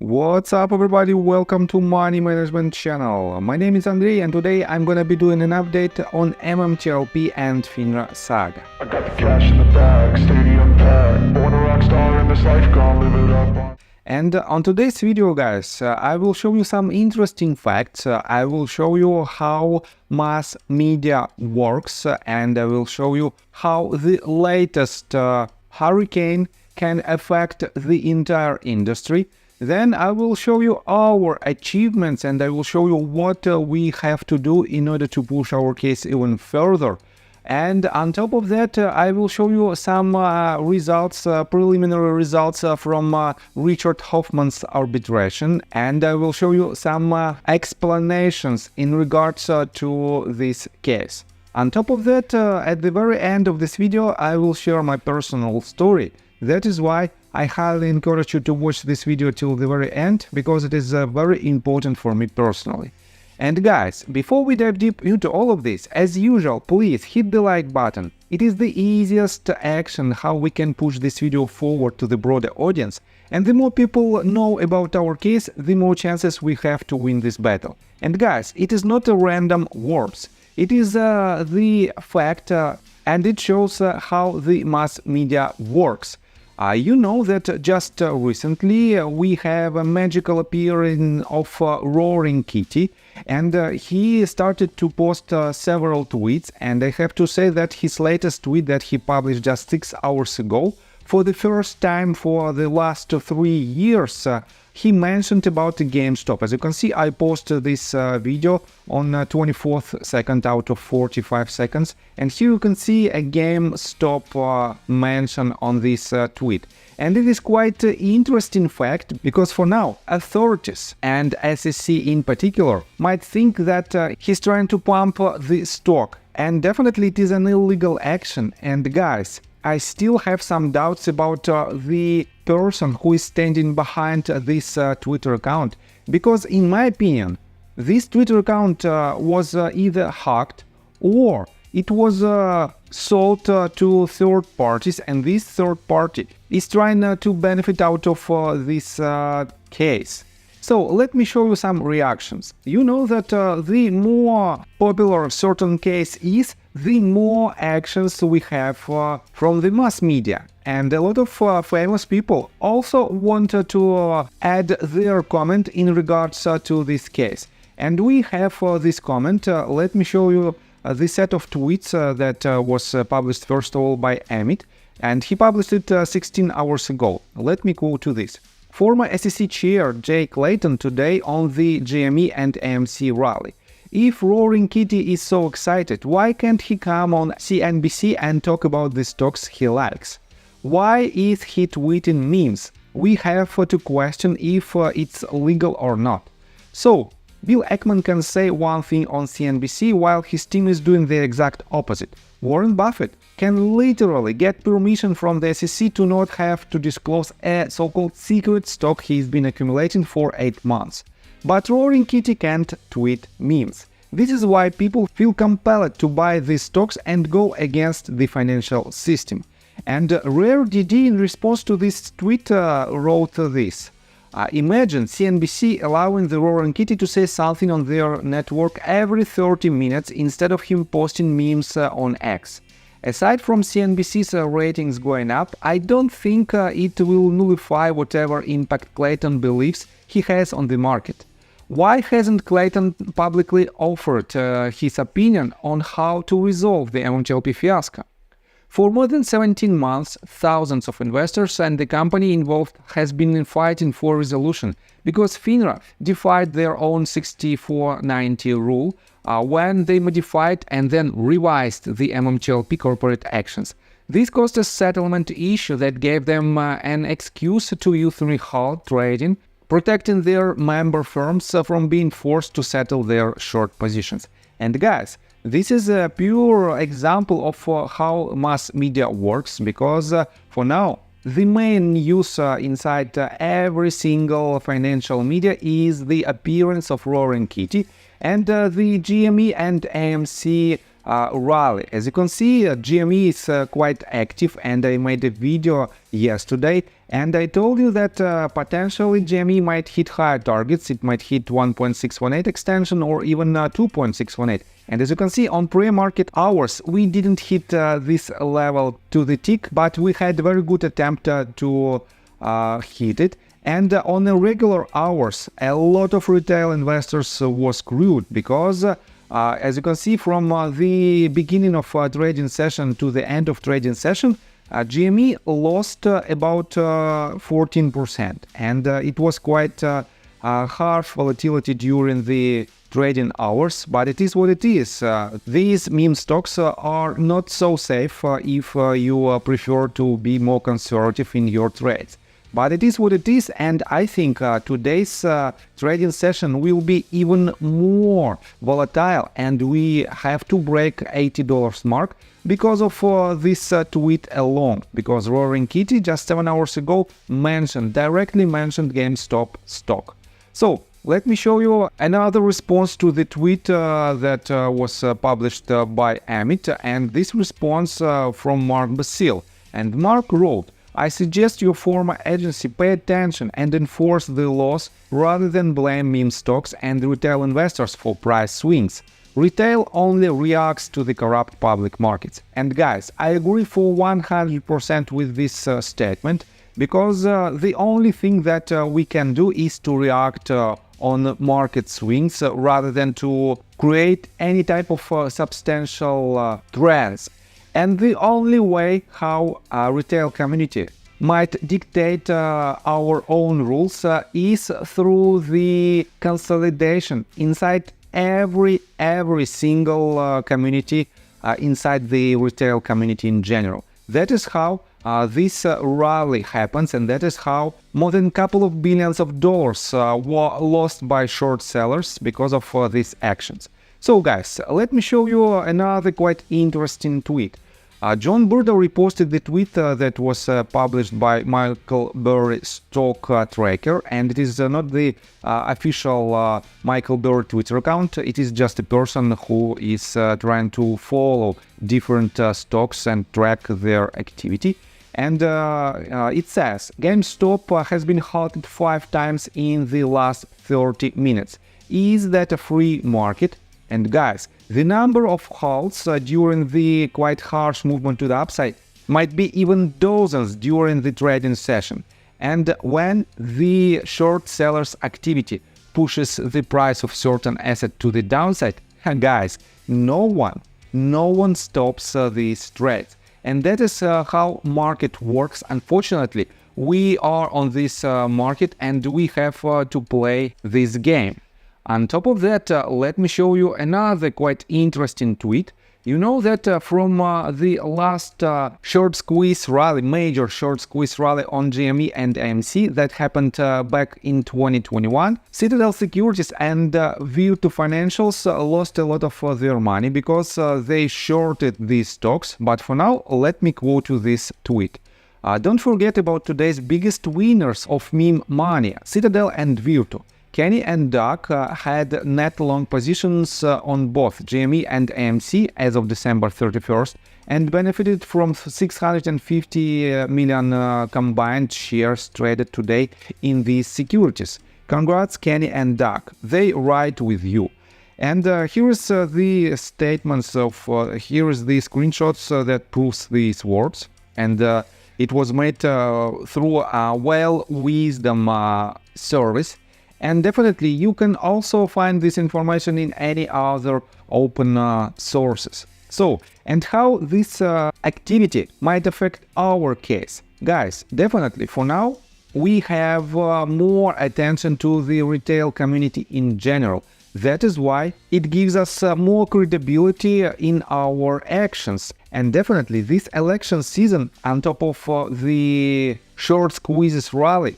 What's up everybody, welcome to Money Management channel. My name is Andrei and today I'm gonna be doing an update on MMTLP and FINRA saga. I got the cash in the bag, stadium packed, born a rock star in this life, gonna live it up. And on today's video guys, I will show you some interesting facts. I will show you how mass media works and I will show you how the latest hurricane can affect the entire industry. Then I will show you our achievements and I will show you what we have to do in order to push our case even further. And on top of that, I will show you some results, preliminary results from Richard Hofman's arbitration, and I will show you some explanations in regards to this case. On top of that, at the very end of this video, I will share my personal story. That is why I highly encourage you to watch this video till the very end, because it is very important for me personally. And guys, before we dive deep into all of this, as usual, please hit the like button. It is the easiest action how we can push this video forward to the broader audience, and the more people know about our case, the more chances we have to win this battle. And guys, it is not a random words, it is the fact and it shows how the mass media works. You know that just recently we have a magical appearing of Roaring Kitty, and he started to post several tweets, and I have to say that his latest tweet that he published just 6 hours ago, for the first time for the last 3 years, he mentioned about the GameStop. As you can see, I posted this video on 24th second out of 45 seconds, and here you can see a GameStop mention on this tweet. And it is quite interesting fact, because for now, authorities and SEC in particular might think that he's trying to pump the stock, and definitely it is an illegal action. And guys, I still have some doubts about the person who is standing behind this Twitter account, because in my opinion, this Twitter account was either hacked or it was sold to third parties, and this third party is trying to benefit out of this case. So let me show you some reactions. You know that the more popular a certain case is, the more actions we have from the mass media. And a lot of famous people also wanted to add their comment in regards to this case. And we have this comment. Let me show you the set of tweets that was published first of all by Amit, and he published it 16 hours ago. Let me quote to this. Former SEC Chair Jay Clayton today on the GME and AMC rally. If Roaring Kitty is so excited, why can't he come on CNBC and talk about the stocks he likes? Why is he tweeting memes? We have to question if it's legal or not. So, Bill Ackman can say one thing on CNBC while his team is doing the exact opposite. Warren Buffett can literally get permission from the SEC to not have to disclose a so-called secret stock he's been accumulating for 8 months. But Roaring Kitty can't tweet memes. This is why people feel compelled to buy these stocks and go against the financial system. And Rare DD in response to this tweet wrote this. Imagine CNBC allowing the Roaring Kitty to say something on their network every 30 minutes instead of him posting memes on X. Aside from CNBC's ratings going up, I don't think it will nullify whatever impact Clayton believes he has on the market. Why hasn't Clayton publicly offered his opinion on how to resolve the MMTLP fiasco? For more than 17 months, thousands of investors and the company involved has been fighting for resolution, because FINRA defied their own 6490 rule when they modified and then revised the MMTLP corporate actions. This caused a settlement issue that gave them an excuse to use halt trading, protecting their member firms from being forced to settle their short positions. And guys, this is a pure example of how mass media works, because for now, the main news inside every single financial media is the appearance of Roaring Kitty, and the GME and AMC rally. As you can see, GME is quite active, and I made a video yesterday and I told you that potentially GME might hit higher targets. It might hit 1.618 extension or even 2.618. And as you can see, on pre-market hours, we didn't hit this level to the tick, but we had a very good attempt to hit it. And on the regular hours, a lot of retail investors was screwed because as you can see, from the beginning of trading session to the end of trading session, GME lost about 14%, and it was quite harsh volatility during the trading hours, but it is what it is. These meme stocks are not so safe if you prefer to be more conservative in your trades. But it is what it is, and I think today's trading session will be even more volatile, and we have to break $80 mark because of this tweet alone, because Roaring Kitty just 7 hours ago directly mentioned GameStop stock. So let me show you another response to the tweet that was published by Amit, and this response from Mark Basile. And Mark wrote, "I suggest your former agency pay attention and enforce the laws rather than blame meme stocks and retail investors for price swings. Retail only reacts to the corrupt public markets." And guys, I agree for 100% with this statement, because the only thing that we can do is to react on market swings rather than to create any type of substantial trends. And the only way how a retail community might dictate our own rules is through the consolidation inside every single community, inside the retail community in general. That is how this rally happens, and that is how more than a couple of billions of dollars were lost by short sellers because of these actions. So guys, let me show you another quite interesting tweet. John Burda reposted the tweet that was published by Michael Burry Stock Tracker, and it is not the official Michael Burry Twitter account. It is just a person who is trying to follow different stocks and track their activity. And it says, GameStop has been halted 5 times in the last 30 minutes. Is that a free market? And guys, the number of halts during the quite harsh movement to the upside might be even dozens during the trading session. And when the short sellers activity pushes the price of certain asset to the downside, guys, no one stops these trades. And that is how market works. Unfortunately, we are on this market and we have to play this game. On top of that, let me show you another quite interesting tweet. You know that from the last short squeeze rally, major short squeeze rally on GME and AMC that happened back in 2021, Citadel Securities and View2 Financials lost a lot of their money because they shorted these stocks. But for now, let me quote you this tweet. Don't forget about today's biggest winners of meme money, Citadel and View2. Kenny and Doug had net long positions on both GME and AMC as of December 31st and benefited from 650 million combined shares traded today in these securities. Congrats, Kenny and Doug. They ride with you. And here is the statements of, here is the screenshots that proves these words. And it was made through a well-wisdom service. And definitely you can also find this information in any other open sources. So, and how this activity might affect our case. Guys, definitely for now, we have more attention to the retail community in general. That is why it gives us more credibility in our actions. And definitely this election season, on top of the short squeezes rally,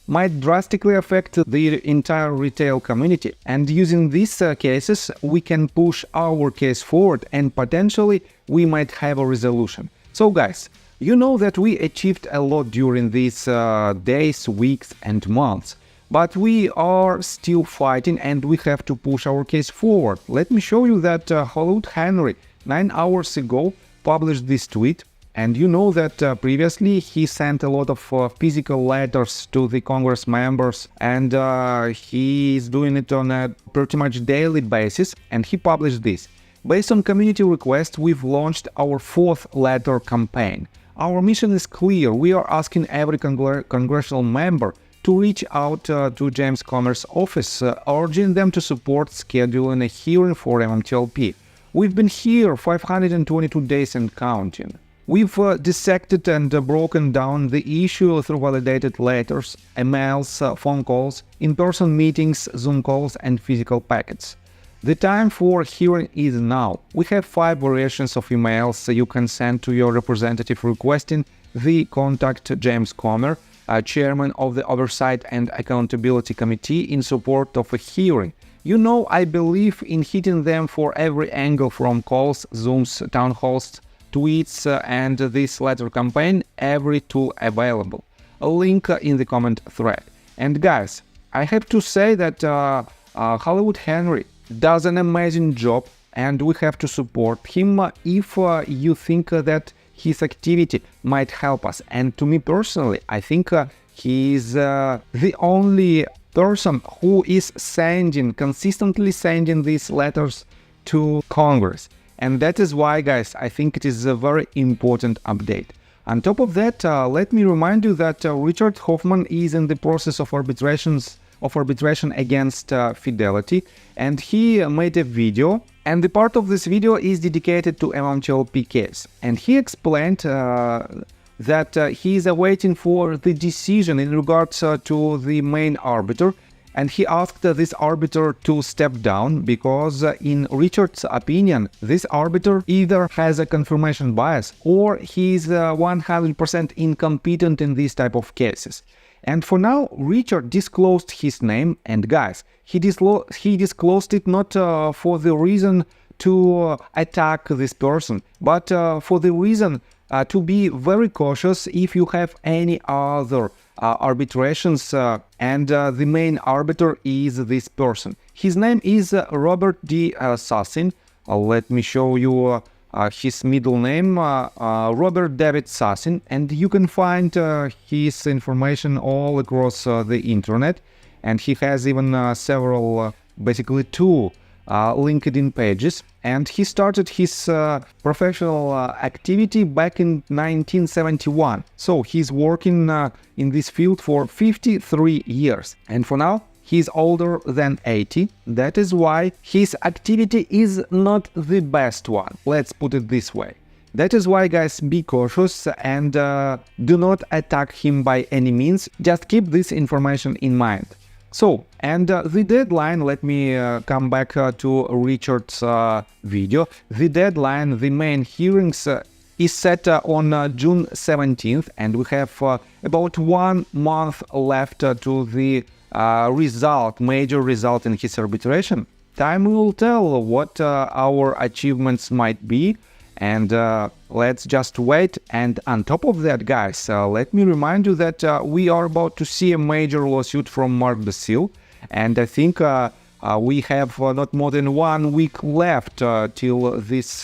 might drastically affect the entire retail community. And using these cases, we can push our case forward and potentially we might have a resolution. So guys, you know that we achieved a lot during these days, weeks and months. But we are still fighting and we have to push our case forward. Let me show you that Hollywood Henry 9 hours ago published this tweet. And you know that previously he sent a lot of physical letters to the Congress members, and he is doing it on a pretty much daily basis, and he published this. Based on community request, we've launched our 4th letter campaign. Our mission is clear. We are asking every congressional member to reach out to James Comer's office, urging them to support scheduling a hearing for MMTLP. We've been here 522 days and counting. We've dissected and broken down the issue through validated letters, emails, phone calls, in-person meetings, Zoom calls, and physical packets. The time for hearing is now. We have 5 variations of emails you can send to your representative requesting the contact James Comer, chairman of the Oversight and Accountability Committee, in support of a hearing. You know, I believe in hitting them for every angle, from calls, Zooms, town halls, tweets, and this letter campaign, every tool available. A link in the comment thread. And guys, I have to say that Hollywood Henry does an amazing job, and we have to support him if you think that his activity might help us. And to me personally, I think he is the only person who is consistently sending these letters to Congress. And that is why, guys, I think it is a very important update. On top of that, let me remind you that Richard Hofman is in the process of arbitration against Fidelity, and he made a video, and the part of this video is dedicated to MMTLP case. And he explained that he is awaiting for the decision in regards to the main arbiter, and he asked this arbiter to step down because, in Richard's opinion, this arbiter either has a confirmation bias or he is 100% incompetent in these type of cases. And for now, Richard disclosed his name, and guys, he disclosed it not for the reason to attack this person, but for the reason to be very cautious if you have any other arbitrations, and the main arbiter is this person. His name is Robert D. Sassin. Let me show you his middle name, Robert David Sassin, and you can find his information all across the internet, and he has even several, basically 2 LinkedIn pages, and he started his professional activity back in 1971. So he's working in this field for 53 years, and for now he's older than 80. That is why his activity is not the best one, let's put it this way. That is why, guys, be cautious and do not attack him by any means. Just keep this information in mind. So, and the deadline, let me come back to Richard's video. The deadline, the main hearings is set on June 17th, and we have about 1 month left to the major result in his arbitration. Time will tell what our achievements might be, and let's just wait. And on top of that, guys, let me remind you that we are about to see a major lawsuit from Mark Basile, and I think we have not more than 1 week left till this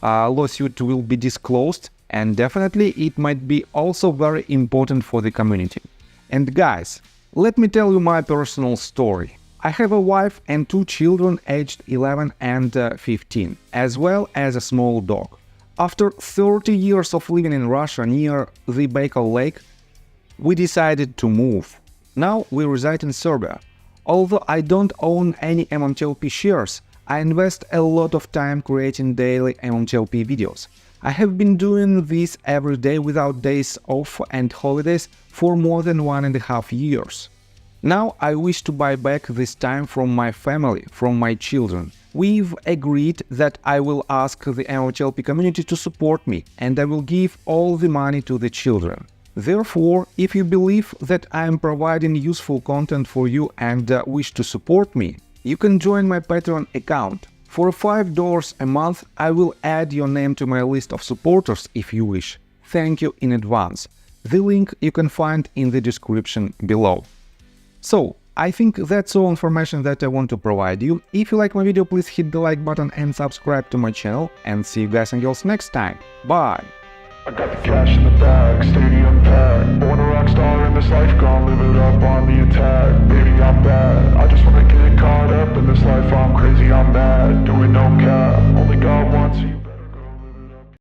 lawsuit will be disclosed, and definitely it might be also very important for the community. And guys, let me tell you my personal story. I have a wife and 2 children aged 11 and 15, as well as a small dog. After 30 years of living in Russia near the Baikal Lake, we decided to move. Now we reside in Serbia. Although I don't own any MMTLP shares, I invest a lot of time creating daily MMTLP videos. I have been doing this every day without days off and holidays for more than 1.5 years. Now I wish to buy back this time from my family, from my children. We've agreed that I will ask the MMTLP community to support me, and I will give all the money to the children. Therefore, if you believe that I am providing useful content for you and wish to support me, you can join my Patreon account. For $5 a month, I will add your name to my list of supporters if you wish. Thank you in advance. The link you can find in the description below. So, I think that's all information that I want to provide you. If you like my video, please hit the like button and subscribe to my channel, and see you guys and girls next time. Bye! I got the cash in the bag, stadium packed. Born a rock star in this life, gonna live it up on the attack. Baby, I'm